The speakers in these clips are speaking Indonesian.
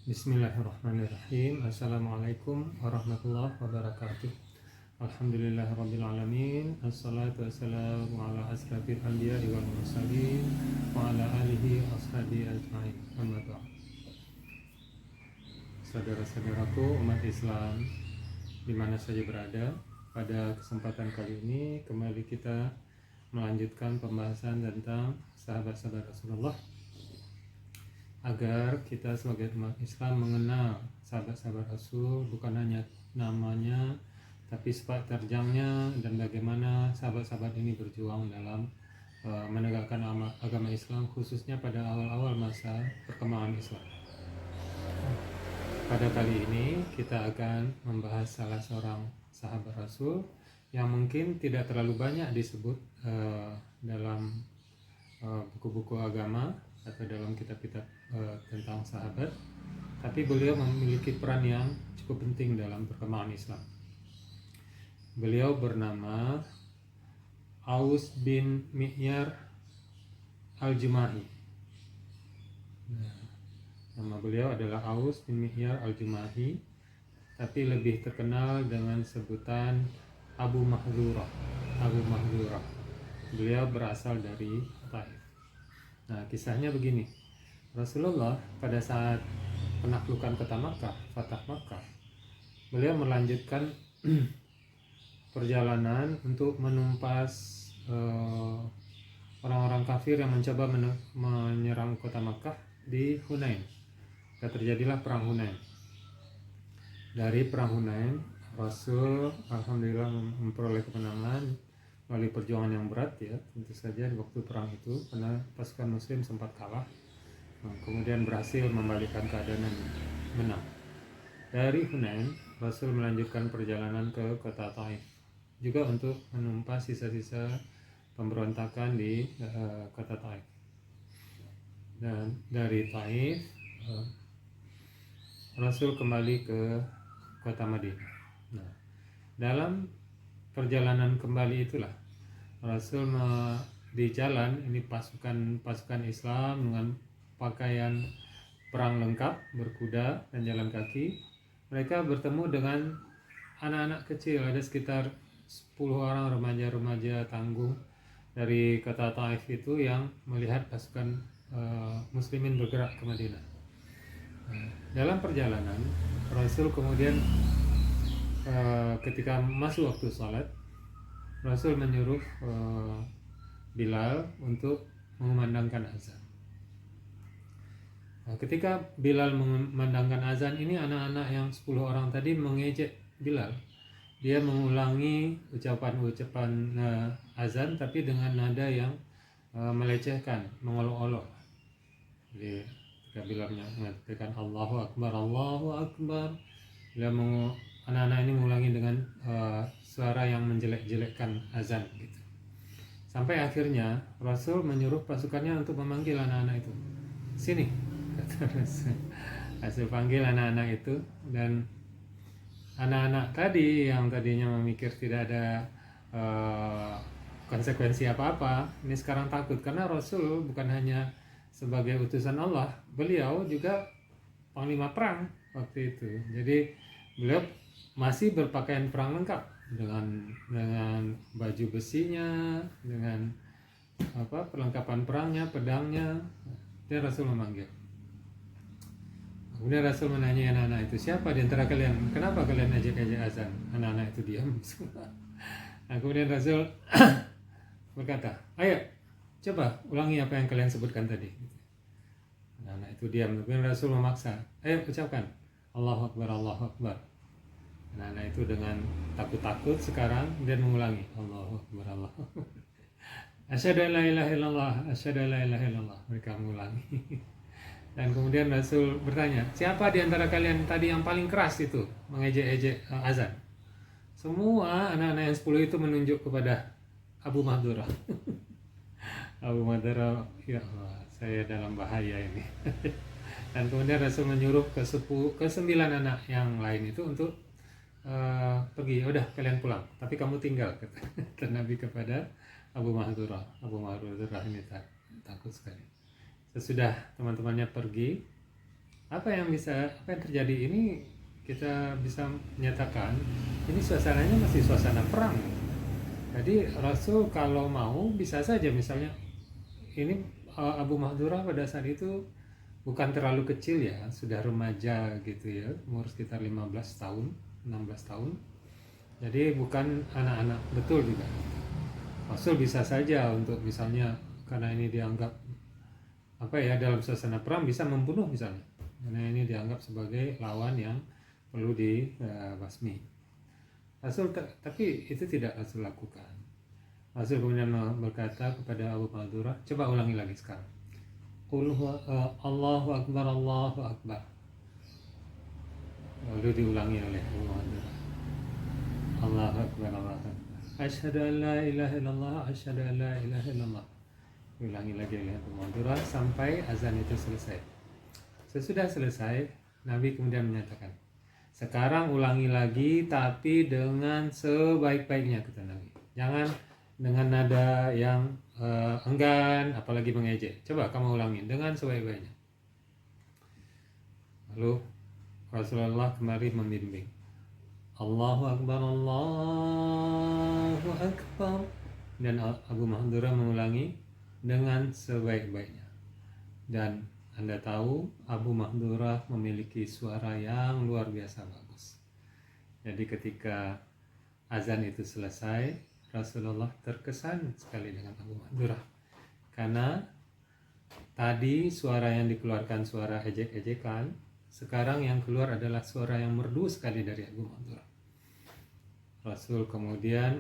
Bismillahirrahmanirrahim. Assalamualaikum warahmatullahi wabarakatuh. Alhamdulillahirrabbilalamin. Assalatu wassalamu ala asrafil anbiya'i wal mursalin wa ala alihi wa ashabihi ajma'in. Amma ba'd. Saudara-saudaraku umat Islam di mana saja berada, pada kesempatan kali ini kembali kita melanjutkan pembahasan tentang sahabat-sahabat Rasulullah, agar kita sebagai umat Islam mengenal sahabat-sahabat Rasul, bukan hanya namanya tapi sifat terjangnya dan bagaimana sahabat-sahabat ini berjuang dalam menegakkan agama Islam, khususnya pada awal-awal masa perkembangan Islam. Pada kali ini kita akan membahas salah seorang sahabat Rasul yang mungkin tidak terlalu banyak disebut dalam buku-buku agama atau dalam kitab-kitab tentang sahabat, tapi beliau memiliki peran yang cukup penting dalam perkembangan Islam. Beliau bernama Aus bin Mi'yar al-Jumahi. Nama beliau adalah Aus bin Mi'yar al-Jumahi, tapi lebih terkenal dengan sebutan Abu Mahdhurah. Beliau berasal dari Taif. Nah, kisahnya begini. Rasulullah pada saat penaklukan kota Makkah, Fatah Makkah, beliau melanjutkan perjalanan untuk menumpas orang-orang kafir yang mencoba menyerang kota Makkah di Hunain. Terjadilah perang Hunain. Dari perang Hunain, Rasul alhamdulillah memperoleh kemenangan melalui perjuangan yang berat, ya, tentu saja di waktu perang itu, karena pasukan muslim sempat kalah, kemudian berhasil membalikkan keadaan dan menang. Dari Hunain, Rasul melanjutkan perjalanan ke kota Taif, juga untuk menumpas sisa-sisa pemberontakan di kota Taif. Dan dari Taif, Rasul kembali ke kota Madinah. Nah, dalam perjalanan kembali itulah Rasul di jalan ini pasukan Islam dengan pakaian perang lengkap, berkuda dan jalan kaki. Mereka bertemu dengan anak-anak kecil, ada sekitar 10 orang remaja-remaja tangguh dari kota Taif itu yang melihat pasukan muslimin bergerak ke Madinah. Dalam perjalanan Rasul kemudian ketika masuk waktu sholat, Rasul menyuruh Bilal untuk mengumandangkan azan. Ketika Bilal mengumandangkan azan ini, anak-anak yang 10 orang tadi mengejek Bilal. Dia mengulangi ucapan azan tapi dengan nada yang melecehkan, mengolok-olok. Jadi ketika Bilal mengatakan Allahu Akbar, Allahu Akbar, anak-anak ini mengulangi dengan suara yang menjelek-jelekkan azan gitu. Sampai akhirnya Rasul menyuruh pasukannya untuk memanggil anak-anak itu. Sini, kata Rasul. Rasul panggil anak-anak itu, dan anak-anak tadi yang tadinya memikir tidak ada konsekuensi apa-apa, ini sekarang takut karena Rasul bukan hanya sebagai utusan Allah, beliau juga panglima perang waktu itu. Jadi beliau masih berpakaian perang lengkap dengan baju besinya, dengan perlengkapan perangnya, pedangnya. Dan Rasul memanggil. Kemudian Rasul menanya anak-anak itu, siapa di antara kalian? Kenapa kalian ajak-ajak azan? Anak-anak itu diam semua. Nah, kemudian Rasul berkata, ayo coba ulangi apa yang kalian sebutkan tadi. Anak-anak itu diam. Kemudian Rasul memaksa, ayo ucapkan Allahu Akbar, Allahu Akbar. Anak-anak itu dengan takut-takut sekarang dan mengulangi Allahu Akbar, Allahu Akbar. Asyhadu an la ilaha illallah, asyhadu an la ilaha illallah. Mereka mengulangi. Dan kemudian Rasul bertanya, siapa di antara kalian tadi yang paling keras itu mengejek-ejek azan? Semua anak-anak yang 10 itu menunjuk kepada Abu Mahdhurah. Abu Mahdhurah, ya Allah, saya dalam bahaya ini. Dan kemudian Rasul menyuruh ke 9 anak yang lain itu untuk pergi, udah kalian pulang, tapi kamu tinggal, kata Nabi kepada Abu Mahdhurah. Abu Mahdhurah ini takut sekali. Sesudah teman-temannya pergi, apa yang terjadi ini, kita bisa menyatakan ini suasananya masih suasana perang. Jadi Rasul kalau mau bisa saja, misalnya ini Abu Mahdurah pada saat itu bukan terlalu kecil ya, sudah remaja gitu ya, umur sekitar 15 tahun, 16 tahun. Jadi bukan anak-anak betul juga. Rasul bisa saja untuk misalnya, karena ini dianggap dalam suasana perang bisa membunuh misalnya, karena ini dianggap sebagai lawan yang perlu dibasmi. Rasul tapi itu tidak Rasul lakukan. Rasul kemudian berkata kepada Abu Mahdurah, coba ulangi lagi sekarang. Allahu Akbar, Allahu Akbar. Lalu diulangi oleh Abu Mahdurah, Allahu Akbar, Allahu Akbar. Asyhadu an la ilaha illallah, asyhadu an la ilaha illallah. Ulangi lagi oleh Abu Mahdurah sampai azan itu selesai. Sesudah selesai, Nabi kemudian menyatakan, sekarang ulangi lagi tapi dengan sebaik-baiknya, kata Nabi. Jangan dengan nada yang enggan, apalagi mengejek. Coba kamu ulangi dengan sebaik-baiknya. Lalu Rasulullah kembali membimbing, Allahu Akbar, Allahu Akbar. Dan Abu Mahdurah mengulangi dengan sebaik-baiknya. Dan Anda tahu Abu Mahdurah memiliki suara yang luar biasa bagus. Jadi ketika azan itu selesai, Rasulullah terkesan sekali dengan Abu Mahdurah, karena tadi suara yang dikeluarkan suara ejek-ejekan, sekarang yang keluar adalah suara yang merdu sekali dari Abu Mahdurah. Rasul kemudian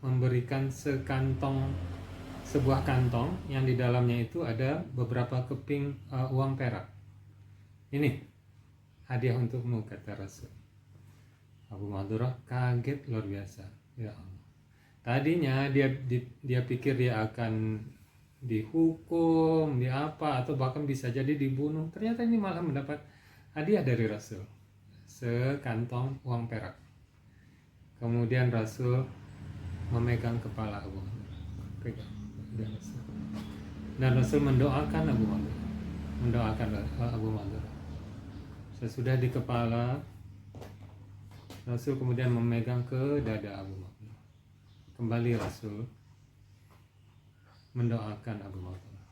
memberikan sebuah kantong yang di dalamnya itu ada beberapa keping uang perak. Ini hadiah untukmu, kata Rasul. Abu Mahdurah kaget luar biasa. Ya Allah. Tadinya dia pikir dia akan dihukum, atau bahkan bisa jadi dibunuh. Ternyata ini malah mendapat hadiah dari Rasul, sekantong uang perak. Kemudian Rasul memegang kepala Abu Mahdurah, dan Rasul mendoakan Abu Mahdurah. Sesudah di kepala, Rasul kemudian memegang ke dada Abu Mahdurah. Kembali Rasul mendoakan Abu Mahdurah.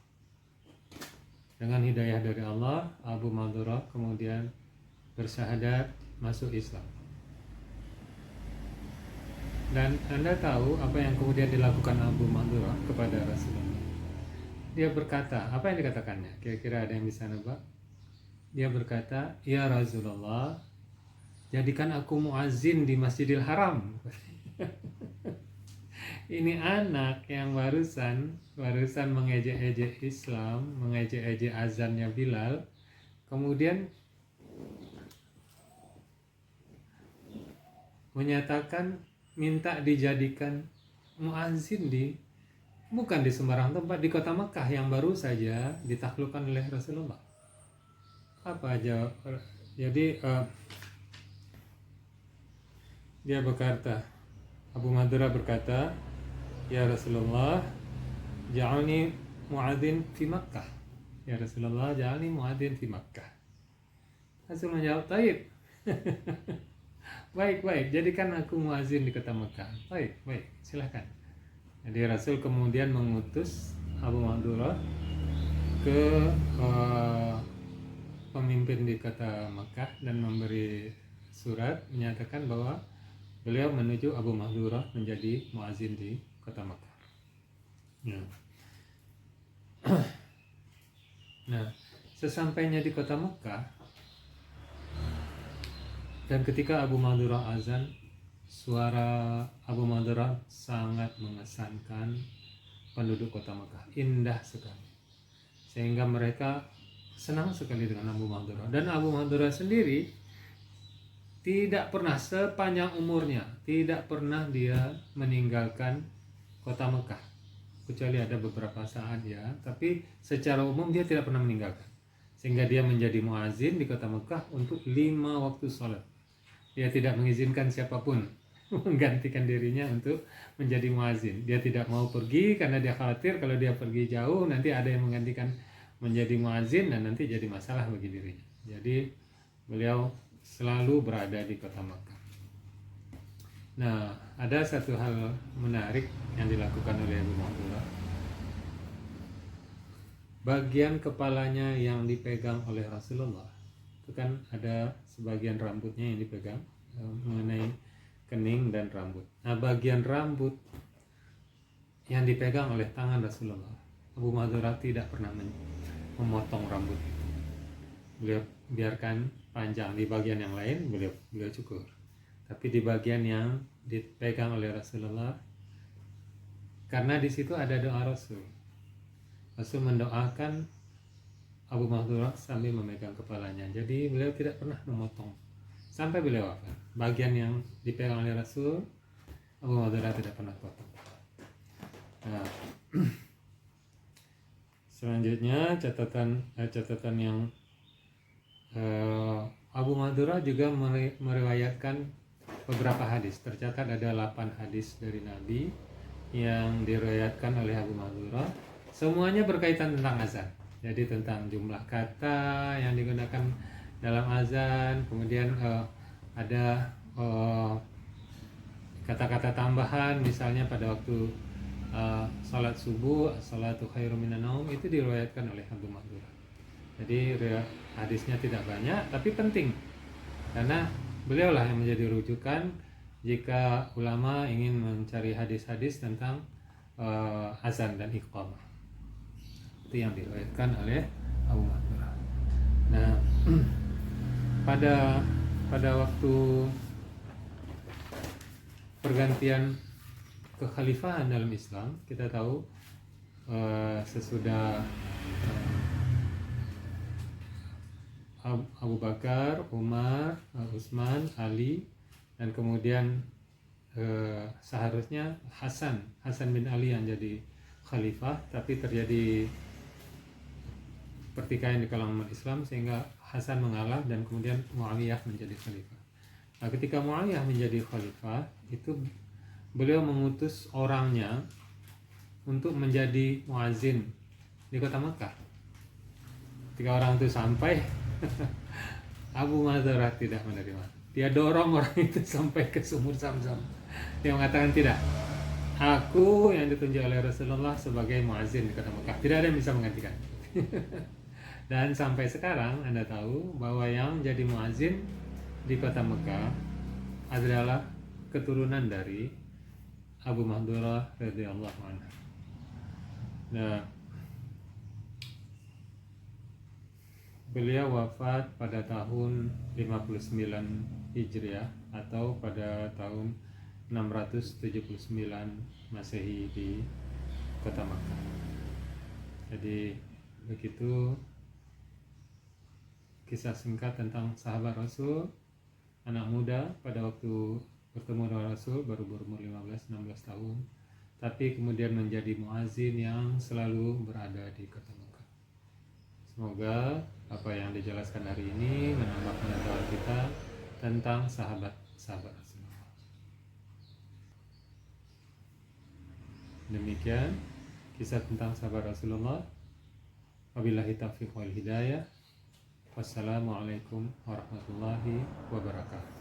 Dengan hidayah dari Allah, Abu Mahdurah kemudian bersyahadat masuk Islam. Dan Anda tahu apa yang kemudian dilakukan Abu Mahdurah kepada Rasulullah. Dia berkata, apa yang dikatakannya? Kira-kira ada yang bisa nebak? Dia berkata, ya Rasulullah, jadikan aku muazzin di Masjidil Haram. Ini anak yang barusan mengejek-ejek Islam, mengejek-ejek azannya Bilal, kemudian menyatakan minta dijadikan muazzin bukan di sembarang tempat, di kota Mekah yang baru saja ditaklukkan oleh Rasulullah. Apa aja? Jadi dia berkata, Abu Mahdurah berkata, ya Rasulullah, ja'alni muadzin fi Makkah. Ya Rasulullah, ja'alni muadzin fi Makkah. Rasul menjawab, taib. Baik, jadikan aku muadzin di kota Mekah. Baik, silahkan. Jadi Rasul kemudian mengutus Abu Mahdurah ke pemimpin di kota Mekah dan memberi surat menyatakan bahwa beliau menuju Abu Mahdurah menjadi muadzin di kota Mekah. Nah, sesampainya di kota Mekah, dan ketika Abu Mahdurah azan, suara Abu Mahdurah sangat mengesankan penduduk kota Mekah, indah sekali, sehingga mereka senang sekali dengan Abu Mahdurah. Dan Abu Mahdurah sendiri tidak pernah sepanjang umurnya, tidak pernah dia meninggalkan kota Mekah, kecuali ada beberapa saat ya, tapi secara umum dia tidak pernah meninggalkan, sehingga dia menjadi muazin di kota Mekah untuk 5 waktu sholat. Dia tidak mengizinkan siapapun menggantikan dirinya untuk menjadi muazin. Dia tidak mau pergi karena dia khawatir kalau dia pergi jauh nanti ada yang menggantikan menjadi muazin dan nanti jadi masalah bagi dirinya. Jadi beliau selalu berada di kota Makkah. Nah, ada satu hal menarik yang dilakukan oleh Abu Mahdura. Bagian kepalanya yang dipegang oleh Rasulullah itu kan ada sebagian rambutnya yang dipegang mengenai kening dan rambut. Nah, bagian rambut yang dipegang oleh tangan Rasulullah, Abu Mahdura tidak pernah memotong rambut itu. Beliau biarkan panjang. Di bagian yang lain beliau cukur. Tapi di bagian yang dipegang oleh Rasulullah, karena di situ ada doa Rasul. Rasul mendoakan Abu Mahdura sambil memegang kepalanya. Jadi beliau tidak pernah memotong sampai beliau wafat. Bagian yang dipegang oleh Rasul, Abu Mahdura tidak pernah potong. Nah, selanjutnya catatan yang Abu Mahdura juga meriwayatkan beberapa hadis. Tercatat ada 8 hadis dari Nabi yang diriwayatkan oleh Abu Mahdura. Semuanya berkaitan tentang azan. Jadi tentang jumlah kata yang digunakan dalam azan, kemudian ada kata-kata tambahan, misalnya pada waktu salat subuh, salatu khairum minan naum, itu diriwayatkan oleh Abu Mahdura. Jadi hadisnya tidak banyak tapi penting, karena beliaulah yang menjadi rujukan jika ulama ingin mencari hadis-hadis tentang azan dan iqamah. Itu yang diriwayatkan oleh Abu Mahdura. Nah, pada waktu pergantian kekhalifahan dalam Islam, kita tahu sesudah Abu Bakar, Umar, Utsman, Ali, dan kemudian seharusnya Hasan bin Ali yang jadi khalifah, tapi terjadi pertikaian di kalangan umat Islam sehingga Hasan mengalah dan kemudian Muawiyah menjadi khalifah. Nah, ketika Muawiyah menjadi khalifah, itu beliau mengutus orangnya untuk menjadi muazin di kota Makkah. Ketika orang itu sampai, Abu Mahdura tidak menerima. Dia dorong orang itu sampai ke sumur Zamzam. Dia mengatakan, tidak, aku yang ditunjuk oleh Rasulullah sebagai muazin di kota Makkah. Tidak ada yang bisa menggantikan. Dan sampai sekarang Anda tahu bahwa yang jadi muazin di kota Mekah adalah keturunan dari Abu Mahdura radhiyallahu anhu. Nah, beliau wafat pada tahun 59 Hijriah atau pada tahun 679 Masehi di kota Makkah. Jadi begitu kisah singkat tentang sahabat Rasul, anak muda pada waktu bertemu dengan Rasul baru berumur 15-16 tahun, tapi kemudian menjadi muazin yang selalu berada di kota Mekah. Semoga apa yang dijelaskan hari ini menambah pengetahuan kita tentang sahabat-sahabat Rasulullah. Demikian kisah tentang sahabat Rasulullah. Wabillahi taufiq wal hidayah. Wassalamualaikum warahmatullahi wabarakatuh.